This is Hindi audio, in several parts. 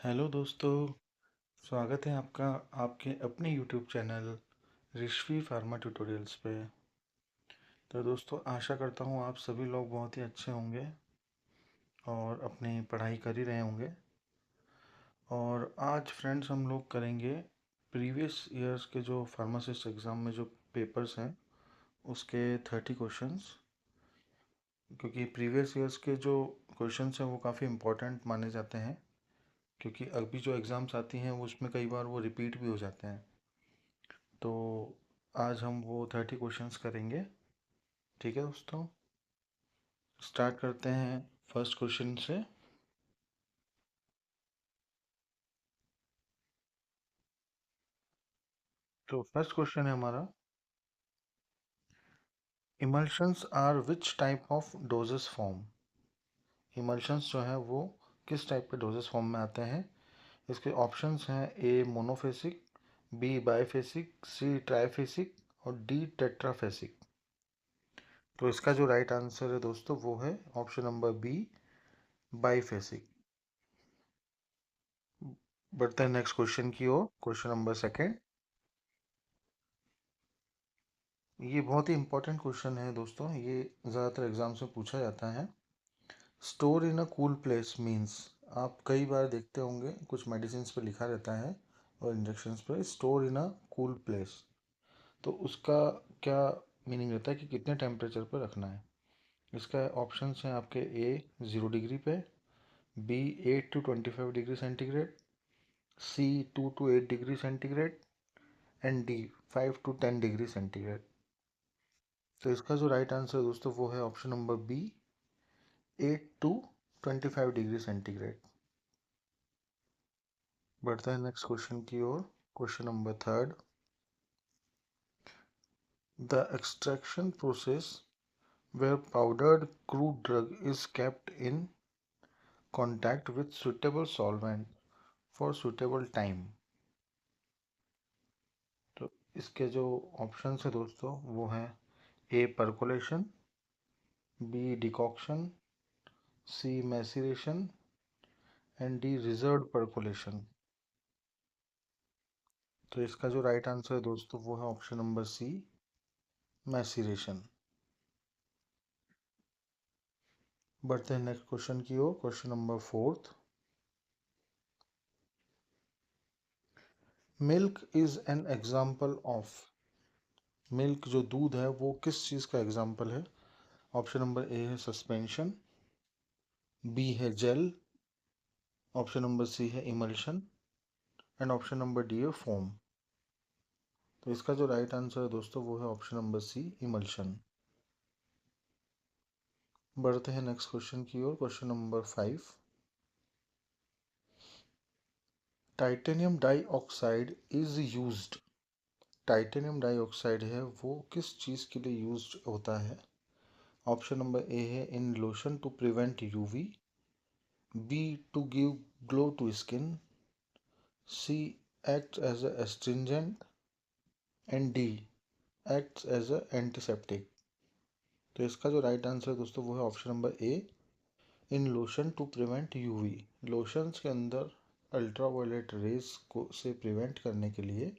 हेलो दोस्तों। स्वागत है आपका आपके अपने यूट्यूब चैनल ऋषि फार्मा ट्यूटोरियल्स पे। तो दोस्तों, आशा करता हूँ आप सभी लोग बहुत ही अच्छे होंगे और अपनी पढ़ाई कर ही रहे होंगे। और आज फ्रेंड्स हम लोग करेंगे प्रीवियस ईयर्स के जो फार्मासिस्ट एग्ज़ाम में जो पेपर्स हैं उसके 30 क्वेश्चंस, क्योंकि प्रीवियस ईयर्स के जो क्वेश्चंस हैं वो काफ़ी इम्पोर्टेंट माने जाते हैं, क्योंकि अभी जो एग्ज़ाम्स आती हैं वो उसमें कई बार वो रिपीट भी हो जाते हैं। तो आज हम वो 30 क्वेश्चंस करेंगे। ठीक है दोस्तों, स्टार्ट करते हैं फर्स्ट क्वेश्चन से। तो फर्स्ट क्वेश्चन है हमारा, emulsions are which type of doses form. Emulsions जो है वो किस टाइप के डोजेस फॉर्म में आते हैं। इसके ऑप्शंस हैं ए मोनोफेसिक, बी बाइफेसिक, सी ट्राइफेसिक और डी टेट्राफेसिक। तो इसका जो राइट आंसर है दोस्तों वो है ऑप्शन नंबर बी, बाइफेसिक। बढ़ते हैं नेक्स्ट क्वेश्चन की ओर। क्वेश्चन नंबर सेकेंड, ये बहुत ही इंपॉर्टेंट क्वेश्चन है दोस्तों, ये ज़्यादातर एग्जाम्स में पूछा जाता है। Store in a cool place means, आप कई बार देखते होंगे कुछ मेडिसिन पे लिखा रहता है और इंजेक्शंस पे store in a cool place. तो उसका क्या मीनिंग रहता है कि कितने टेम्परेचर पर रखना है। इसका ऑप्शंस हैं आपके ए 0 डिग्री पे, B 8 to 25 degree centigrade, C 2 to 8 degree centigrade and D 5 to 10 degree centigrade. तो इसका जो राइट आंसर है दोस्तों वो है option number B, 8 to 25 degree centigrade. बढ़ते हैं नेक्स्ट क्वेश्चन की ओर। Question number third, the extraction process where powdered crude drug is kept in contact with suitable solvent for suitable time। तो इसके जो ऑप्शंस है दोस्तों वो हैं A percolation, B decoction, C maceration and D reserve percolation. तो इसका जो राइट आंसर है दोस्तों वो है ऑप्शन नंबर सी, मैसिरेशन। बढ़ते हैं नेक्स्ट क्वेश्चन की ओर। Question number fourth, milk is an example of. Milk जो दूध है वो किस चीज़ का एग्जाम्पल है। ऑप्शन नंबर ए है सस्पेंशन, बी है जेल, ऑप्शन नंबर सी है emulsion and option number D है फोम। तो इसका जो राइट आंसर है दोस्तों वो है ऑप्शन नंबर सी, इमल्शन। बढ़ते हैं नेक्स्ट क्वेश्चन की ओर। Question number 5, titanium dioxide is used. Titanium dioxide है वो किस चीज़ के लिए यूज्ड होता है। ऑप्शन नंबर ए है in lotion to prevent UV, B to give glow to skin, C act as a astringent and D acts as a antiseptic. तो इसका जो राइट आंसर है दोस्तों वो है option number A, in lotion to prevent UV. Lotions के अंदर अल्ट्रावायलेट रेज को से प्रिवेंट करने के लिए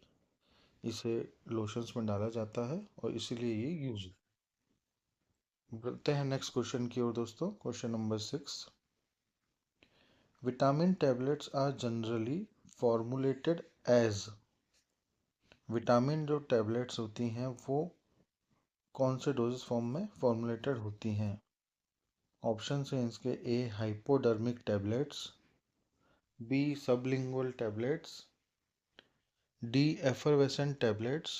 इसे लोशंस में डाला जाता है और इसीलिए ये यूज। बढ़ते हैं नेक्स्ट क्वेश्चन की ओर दोस्तों। Question number 6, vitamin tablets are generally formulated as. Vitamin जो टैबलेट्स होती हैं वो कौन से डोजेस फॉर्म में फॉर्मुलेटेड होती हैं। ऑप्शन हैं इसके A hypodermic tablets, B sublingual tablets, D effervescent tablets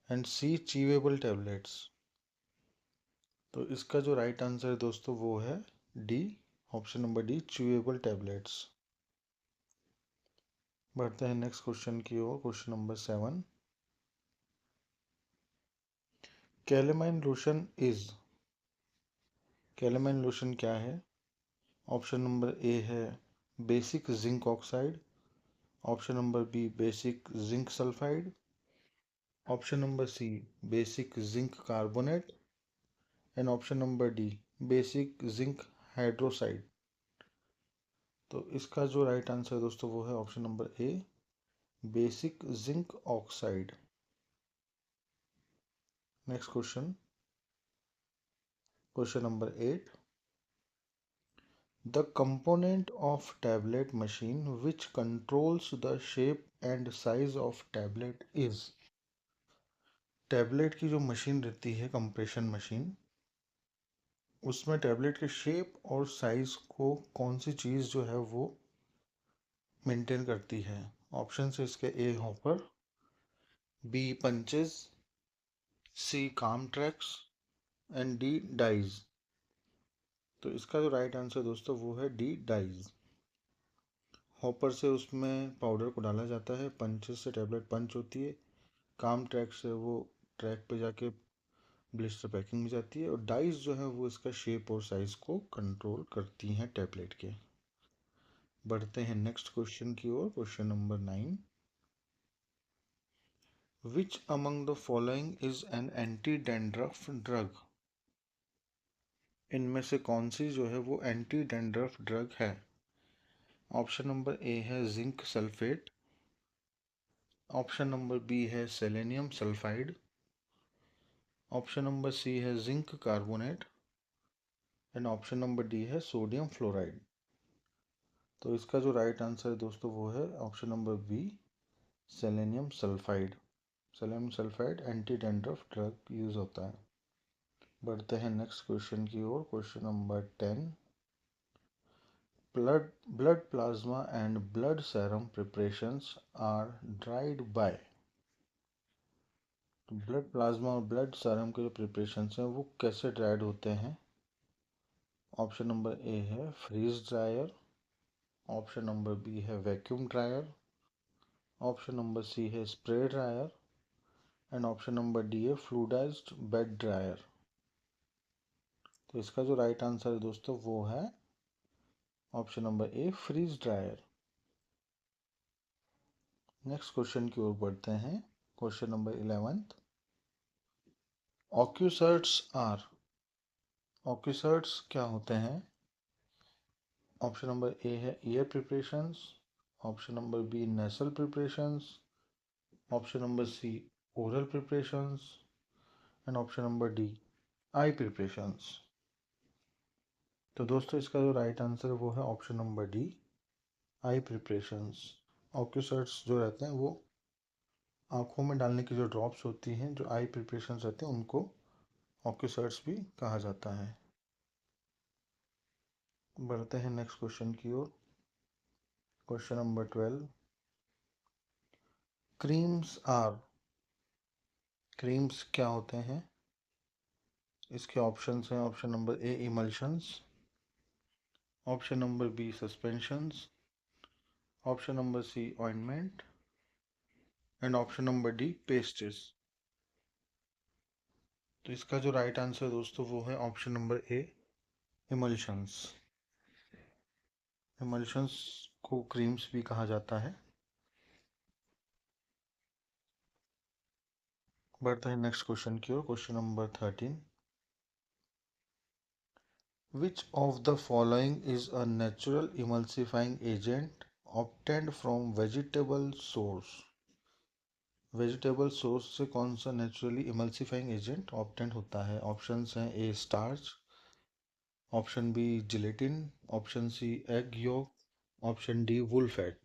and C chewable tablets. तो इसका जो राइट आंसर है दोस्तों वो है D, option number D, chewable tablets. बढ़ते हैं नेक्स्ट क्वेश्चन की ओर। Question number 7, calamine lotion is. Calamine lotion क्या है। ऑप्शन नंबर ए है basic zinc oxide, option number B basic zinc sulphide, option number C basic zinc carbonate and option number D basic zinc hydroxide. तो इसका जो राइट आंसर है दोस्तों वो है option number A, basic zinc oxide. Next question, question number 8, the component of tablet machine which controls the shape and size of tablet is। Tablet की जो मशीन रहती है, कंप्रेशन मशीन, उसमें टैबलेट के शेप और साइज को कौन सी चीज़ जो है वो मेंटेन करती है। ऑप्शन है इसके ए हॉपर, बी पंचेस, सी काम ट्रैक्स एंड डी डाइज। तो इसका जो राइट आंसर दोस्तों वो है डी डाइज। हॉपर से उसमें पाउडर को डाला जाता है, पंचेस से टैबलेट पंच होती है, काम ट्रैक से वो ट्रैक पे जाके ब्लिस्टर पैकिंग में जाती है, और डाइस जो है वो इसका शेप और साइज को कंट्रोल करती हैं टैबलेट के। बढ़ते हैं नेक्स्ट क्वेश्चन की ओर, question number 9, which among the following is an anti dandruff drug. इनमें से कौन सी जो है वो एंटी डैंड्रफ ड्रग है। ऑप्शन नंबर ए है zinc sulphate, option number B है selenium sulphide, option number C है zinc carbonate and option number D है सोडियम फ्लोराइड। तो इसका जो राइट आंसर है दोस्तों वो है option number B, selenium sulphide. Selenium sulphide anti dandruff drug use होता है। बढ़ते हैं नेक्स्ट क्वेश्चन की ओर, question number 10, blood blood plasma and blood serum preparations are dried by. Blood plasma और ब्लड सेरम के जो प्रिपरेशंस हैं वो कैसे ड्राइड होते हैं। ऑप्शन नंबर ए है freeze dryer, option number B है vacuum dryer, option number C है spray dryer and option number D है फ्लूइडाइज्ड बेड ड्रायर। तो इसका जो राइट आंसर है दोस्तों वो है option number A, freeze dryer. Next question की ओर बढ़ते हैं, question number 11, ocuserts are. Ocuserts क्या होते हैं। ऑप्शन नंबर ए है ear preparations, option number B nasal preparations, option number C oral preparations and option number D I preparations. तो दोस्तों इसका जो राइट आंसर है वो है ऑप्शन नंबर डी, आई प्रिपरेशंस। ऑक्यूसर्ट्स जो रहते हैं वो आँखों में डालने की जो ड्रॉप्स होती हैं, जो आई प्रिपरेशंस रहते हैं, उनको ऑक्यूसर्ट्स भी कहा जाता है। बढ़ते हैं नेक्स्ट क्वेश्चन की ओर, question number 12, creams are. Creams क्या होते हैं। इसके ऑप्शंस हैं, option number A emulsions, option number B suspensions, option number C ointment and option number D pastes. तो इसका जो राइट आंसर दोस्तों वो है option number A, emulsions. Emulsions को क्रीम्स भी कहा जाता है। बढ़ते हैं नेक्स्ट क्वेश्चन की ओर, question number 13, which of the following is a natural emulsifying agent obtained from vegetable source। Vegetable source से कौन सा नेचुरली इमल्सिफाइंग एजेंट ऑब्टेन होता है। ऑप्शंस हैं A starch, option B gelatin, option C egg yolk, option D wool fat.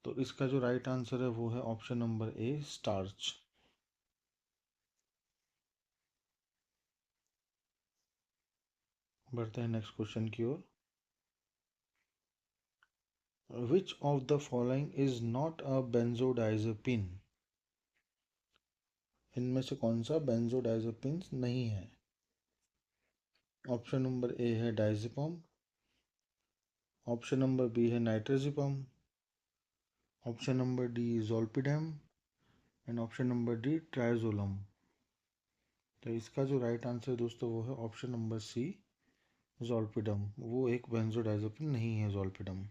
तो इसका जो राइट आंसर है वो है ऑप्शन नंबर ए, स्टार्च। बढ़ते हैं नेक्स्ट क्वेश्चन की ओर, which of the following is not a benzodiazepine. इनमें से कौन सा बेंजोडाइजेपिन नहीं है। ऑप्शन नंबर ए है डायजेपम, ऑप्शन नंबर बी है nitrazepam, option number D zolpidem and option number D triazolam. तो इसका जो राइट आंसर दोस्तों वो है ऑप्शन नंबर सी, जोल्पिडम। वो एक बेंजोडाइजेपिन नहीं है जोल्पिडम।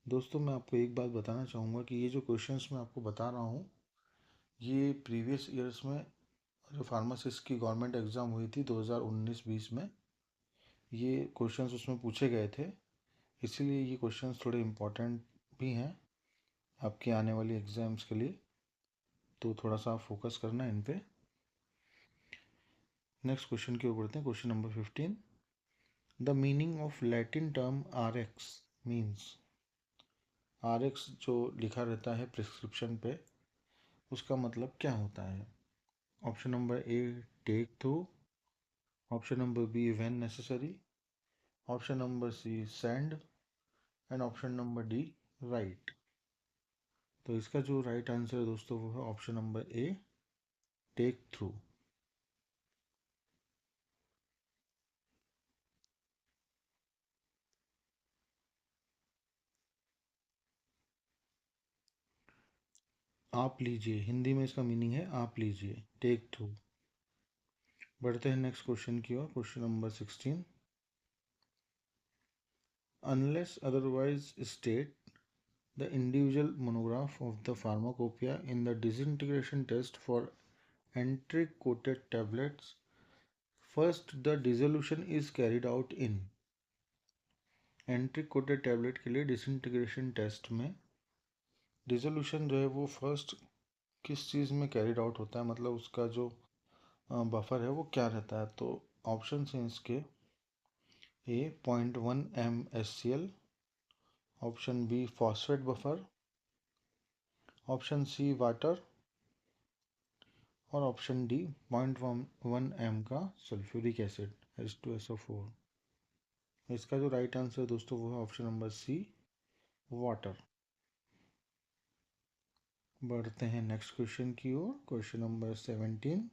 दोस्तों मैं आपको एक बात बताना चाहूँगा कि ये जो क्वेश्चंस मैं आपको बता रहा हूँ, ये प्रीवियस ईयर्स में जो फार्मासिस्ट की गवर्नमेंट एग्ज़ाम हुई थी 2019-20 में, ये क्वेश्चंस उसमें पूछे गए थे। इसीलिए ये क्वेश्चंस थोड़े इम्पोर्टेंट भी हैं आपकी आने वाली एग्ज़ाम्स के लिए, तो थोड़ा सा आप फोकस करना इन पे। नेक्स्ट क्वेश्चन की ओर बढ़ते हैं। Question number 15, the meaning of Latin term R X means. R X जो लिखा रहता है प्रिस्क्रिप्शन पे, उसका मतलब क्या होता है? Option number A, take through. Option number B, when necessary. Option number C, send. And option number D, right. तो इसका जो राइट आंसर है दोस्तों वो है option number A, take through. आप लीजिए, हिंदी में इसका मीनिंग है आप लीजिए, टेक थ्रू। बढ़ते हैं नेक्स्ट क्वेश्चन की ओर। Question number 16, unless otherwise state, the individual monograph of the pharmacopoeia in the disintegration test for enteric coated tablets, first the dissolution is carried out in। एंट्रिक coated tablet के लिए डिसइंटीग्रेशन टेस्ट में डिसोल्यूशन जो है वो फर्स्ट किस चीज़ में कैरिड आउट होता है, मतलब उसका जो बफर है वो क्या रहता है? तो ऑप्शन हैं इसके, A 0.1 mSCL, option B phosphate buffer, option C water, और ऑप्शन डी 0.1 m का सल्फ्यूरिक एसिड H2SO4। इसका जो राइट आंसर है दोस्तों वो है ऑप्शन नंबर सी, वाटर। बढ़ते हैं नेक्स्ट क्वेश्चन की ओर। Question number 17,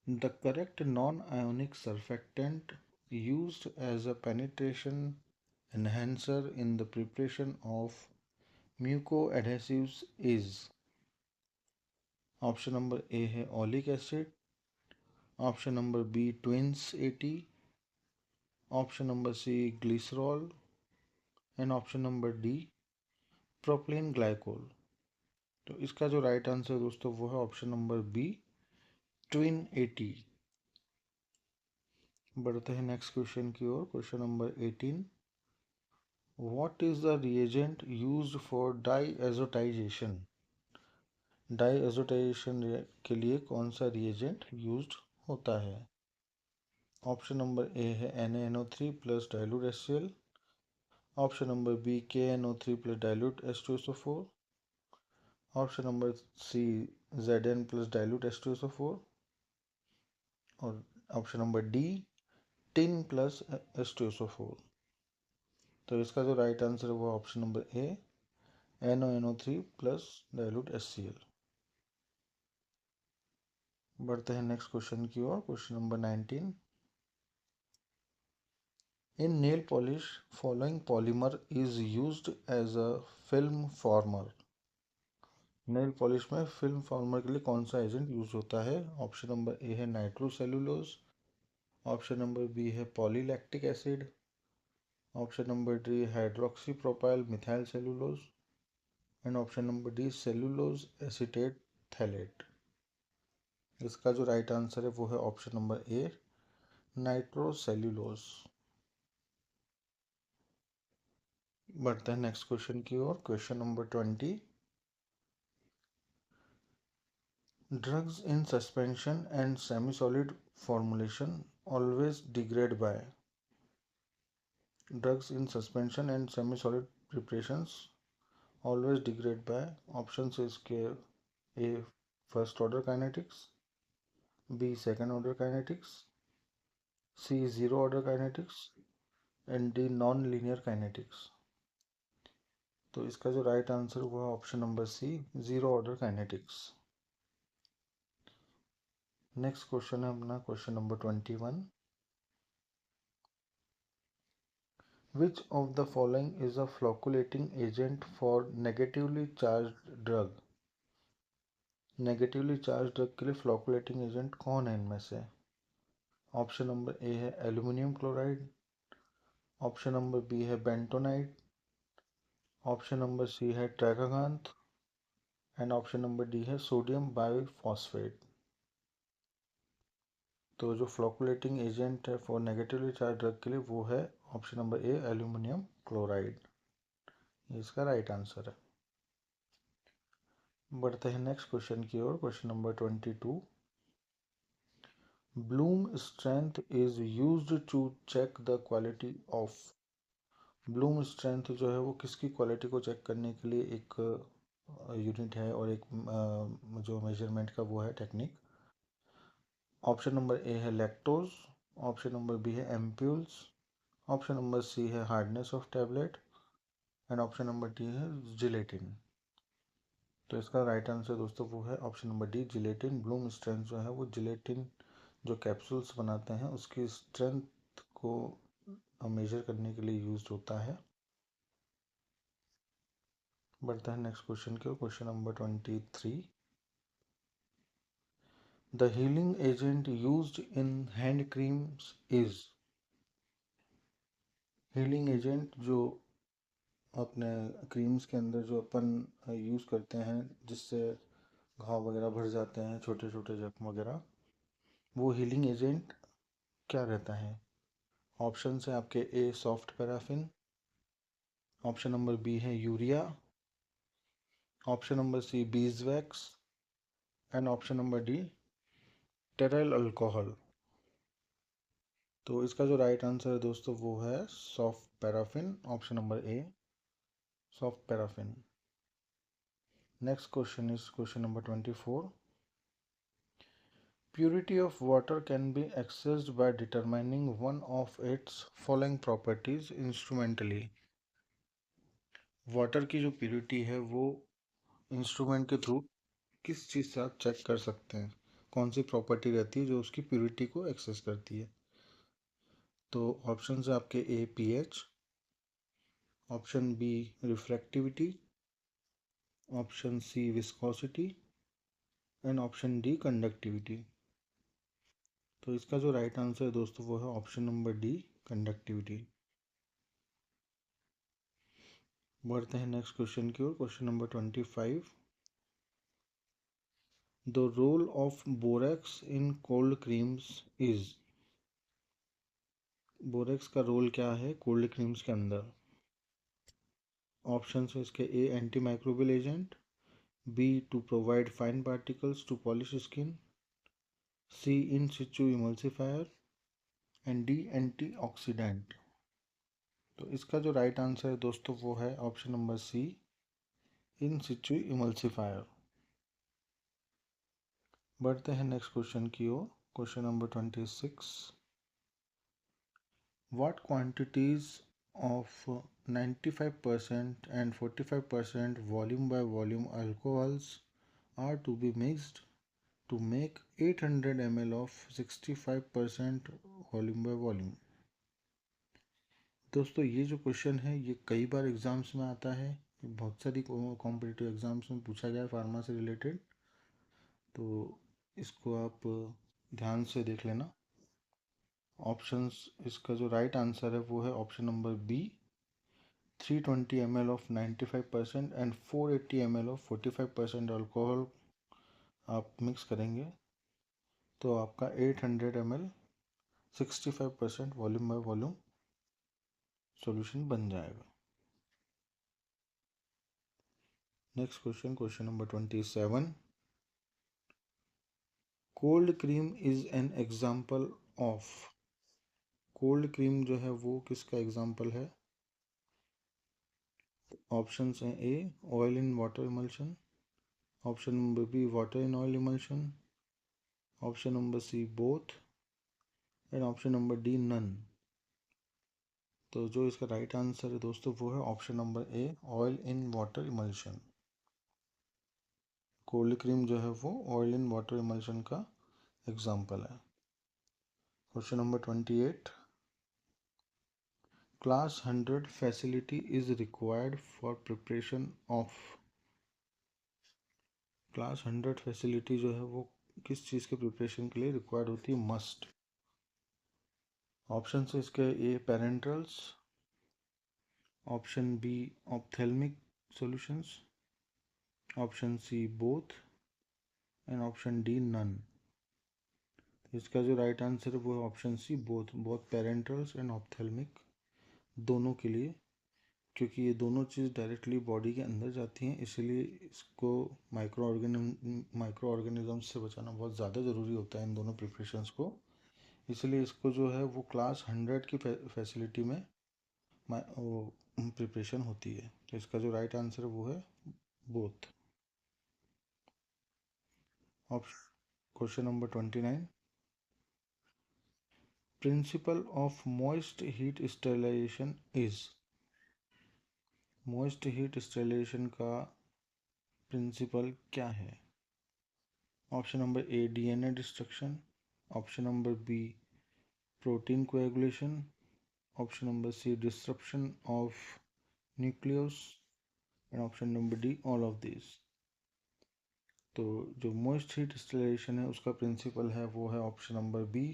the correct non ionic surfactant used as a penetration enhancer in the preparation of mucoadhesives is। Option number A है oleic acid, option number B tweens 80, option number C glycerol, and option number D propylene glycol. तो इसका जो राइट आंसर है दोस्तों वो है ऑप्शन नंबर बी, ट्विन 80। बढ़ते हैं नेक्स्ट क्वेश्चन की ओर। Question number 18, what is the reagent used for diazotization. Diazotization के लिए कौन सा रिएजेंट यूज्ड होता है? ऑप्शन नंबर ए है NaNO3 plus dilute HCl, option number B KNO3 plus dilute H2SO4, option number C Zn plus dilute H2SO4, और option number D tin plus H2SO4। तो इसका जो राइट आंसर है वो option number A, NaNO3 plus dilute HCl। बढ़ते हैं नेक्स्ट क्वेश्चन की ओर। Question number 19, in nail polish following polymer is used as a film former. Nail polish में फिल्म फॉर्मर के लिए कौन सा एजेंट यूज होता है? ऑप्शन नंबर ए है नाइट्रोसेलुलोज, ऑप्शन नंबर बी है polylactic acid, option number D hydroxy propyl methyl cellulose, and option number D cellulose acetate phthalate. इसका जो राइट आंसर है वो है ऑप्शन नंबर ए, नाइट्रोसेल्यूलोज। बढ़ते हैं नेक्स्ट क्वेश्चन की ओर। Question number 20, drugs in suspension and semi solid formulation always degrade by. Drugs in suspension and semi solid preparations always degrade by. Option से इसके, A first order kinetics, B second order kinetics, C zero order kinetics, and D non linear kinetics. तो इसका जो राइट आंसर हुआ option number C, zero order kinetics. Next question है अपना question number 21, which of the following is a फ्लोकुलेटिंग agent for negatively charged drug. Negatively charge drug के लिए फ्लोकुलेटिंग एजेंट कौन है इनमें से? ऑप्शन नंबर ए है aluminium chloride, option number B है बेंटोनाइट, ऑप्शन नंबर सी है tragacanth, and option number D है सोडियम बाइफॉस्फेट। तो जो फ्लोकुलेटिंग एजेंट है फॉर नेगेटिवली चार्ज ड्रग के लिए वो है option number A, aluminium chloride. ये इसका राइट आंसर है। बढ़ते हैं नेक्स्ट क्वेश्चन की ओर। Question number 22। Bloom strength is used to check the quality of. Bloom strength जो है वो किसकी क्वालिटी को चेक करने के लिए एक यूनिट है और एक जो मेजरमेंट का वो है टेक्निक। ऑप्शन नंबर ए है लैक्टोज, ऑप्शन नंबर बी है एम्प्यूल्स, ऑप्शन नंबर सी है hardness of tablet and option number D है जिलेटिन। तो इसका राइट आंसर दोस्तों वो है option number D, gelatin. Bloom strength जो है वो जिलेटिन जो कैप्सूल्स बनाते हैं उसकी स्ट्रेंथ को मेजर करने के लिए यूज होता है। बढ़ता है नेक्स्ट क्वेश्चन की ओर। Question number 23। The healing agent used in hand creams is. Healing agent जो अपने क्रीम्स के अंदर जो अपन यूज़ करते हैं जिससे घाव वगैरह भर जाते हैं, छोटे छोटे जख्म वगैरह, वो हीलिंग एजेंट क्या रहता है। ऑप्शन है आपके A soft paraffin, option number B है urea, option number C beeswax and option number D stearyl alcohol. तो इसका जो राइट आंसर है दोस्तों वो है soft paraffin, option number A soft paraffin. Next question is question number 24। Purity of water can be assessed by determining one of its following properties instrumentally। Water की जो प्योरिटी है वो इंस्ट्रूमेंट के थ्रू किस चीज़ से आप चेक कर सकते हैं, कौन सी प्रॉपर्टी रहती है जो उसकी प्योरिटी को एक्सेस करती है। तो ऑप्शन है आपके A pH, option B refractivity, option C viscosity and option D conductivity. तो इसका जो राइट आंसर है दोस्तों वो है ऑप्शन नंबर डी कंडक्टिविटी। बढ़ते हैं नेक्स्ट क्वेश्चन की ओर। Question number 25। The role of borax in cold creams is. Borax का रोल क्या है कोल्ड क्रीम्स के अंदर। ऑप्शन है इसके A anti microbial agent, B to provide fine particles to polish skin, C in situ emulsifier and D anti oxidant. तो इसका जो राइट आंसर है दोस्तों वो है option number C in situ emulsifier. बढ़ते हैं नेक्स्ट क्वेश्चन की ओर। Question number 26। What quantities of 95% and 45% volume by volume alcohols are to be mixed to make 800 ml of 65% volume by volume. दोस्तों ये जो क्वेश्चन है ये कई बार एग्जाम्स में आता है, बहुत सारी कॉम्पिटिटिव एग्जाम्स में पूछा गया है फार्मा से रिलेटेड, तो इसको आप ध्यान से देख लेना। ऑप्शंस, इसका जो राइट आंसर है वो है option number B 320 ml of 95% and 480 ml of 45% alcohol आप मिक्स करेंगे तो आपका 800 ml 65% volume by volume solution बन जाएगा। Next question, question number 27। Cold cream is an example of. Cold cream जो है वो किसका एग्जाम्पल है। ऑप्शन हैं A oil in water emulsion, option number B water in oil emulsion, option number C both and option number D none. तो जो इसका राइट आंसर है दोस्तों वो है option number A oil in water emulsion. Cold cream जो है वो ऑयल इन वाटर इमल्शन का एग्जाम्पल है। Question number 28। Class 100 facility is required for preparation of. Class 100 facility जो है वो किस चीज़ के प्रिपरेशन के लिए रिक्वायर्ड होती है, मस्ट। ऑप्शन है इसके A parenterals, option B ophthalmic solutions, option C both and option D none. इसका जो राइट आंसर है वो है option C, both both parenterals and ophthalmic, दोनों के लिए, क्योंकि ये दोनों चीज़ डायरेक्टली बॉडी के अंदर जाती हैं, इसीलिए इसको माइक्रो ऑर्गेनिज्म से बचाना बहुत ज़्यादा ज़रूरी होता है इन दोनों प्रिपरेशंस को। इसलिए इसको जो है वो क्लास 100 की फैसिलिटी में वो प्रिपरेशन होती है। तो इसका जो राइट आंसर है वो है both. Question number 29, principle of moist heat sterilization is. Moist heat sterilization का प्रिंसिपल क्या है? Option number A DNA destruction, option number B protein coagulation, option number C disruption of nucleus, and option number D all of this. तो जो मोस्ट हीट स्टेरिलाइजेशन है उसका प्रिंसिपल है वो है option number B,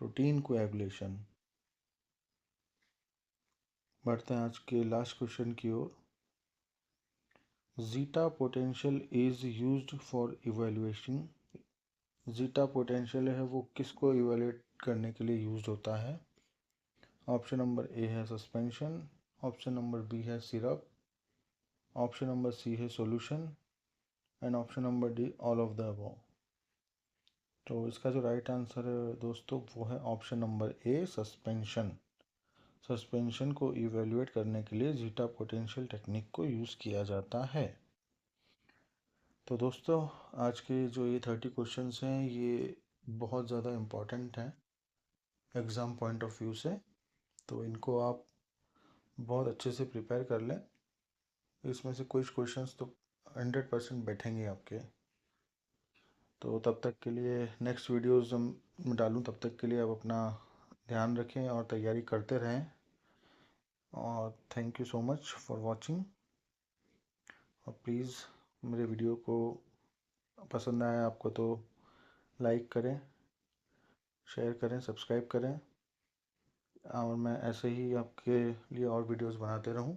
protein coagulation. बढ़ते हैं आज के लास्ट क्वेश्चन की ओर। Zeta potential is used for evaluation. Zeta potential है वो किसको इवेल्युएट करने के लिए यूज होता है? ऑप्शन नंबर ए है सस्पेंशन, ऑप्शन नंबर बी है सिरप, ऑप्शन नंबर सी है solution, and option number D all of the above. तो इसका जो राइट आंसर है दोस्तों वो है ऑप्शन नंबर ए सस्पेंशन। सस्पेंशन को इवेल्युएट करने के लिए जीटा पोटेंशियल टेक्निक को यूज़ किया जाता है। तो दोस्तों आज के जो ये 30 क्वेश्चंस हैं ये बहुत ज़्यादा इम्पॉर्टेंट हैं एग्ज़ाम पॉइंट ऑफ व्यू से, तो इनको आप बहुत अच्छे से प्रिपेयर कर लें। इसमें से कुछ क्वेश्चंस तो 100% बैठेंगे आपके। तो तब तक के लिए नेक्स्ट वीडियोज़ हम डालूँ तब तक के लिए आप अपना ध्यान रखें और तैयारी करते रहें। और thank you so much for watching. और प्लीज़ मेरे वीडियो को पसंद आया आपको तो लाइक करें, शेयर करें, सब्सक्राइब करें, और मैं ऐसे ही आपके लिए और वीडियोस बनाते रहूं।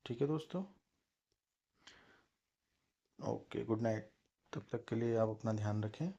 ठीक है दोस्तों, ओके, गुड नाइट। तब तक के लिए आप अपना ध्यान रखें।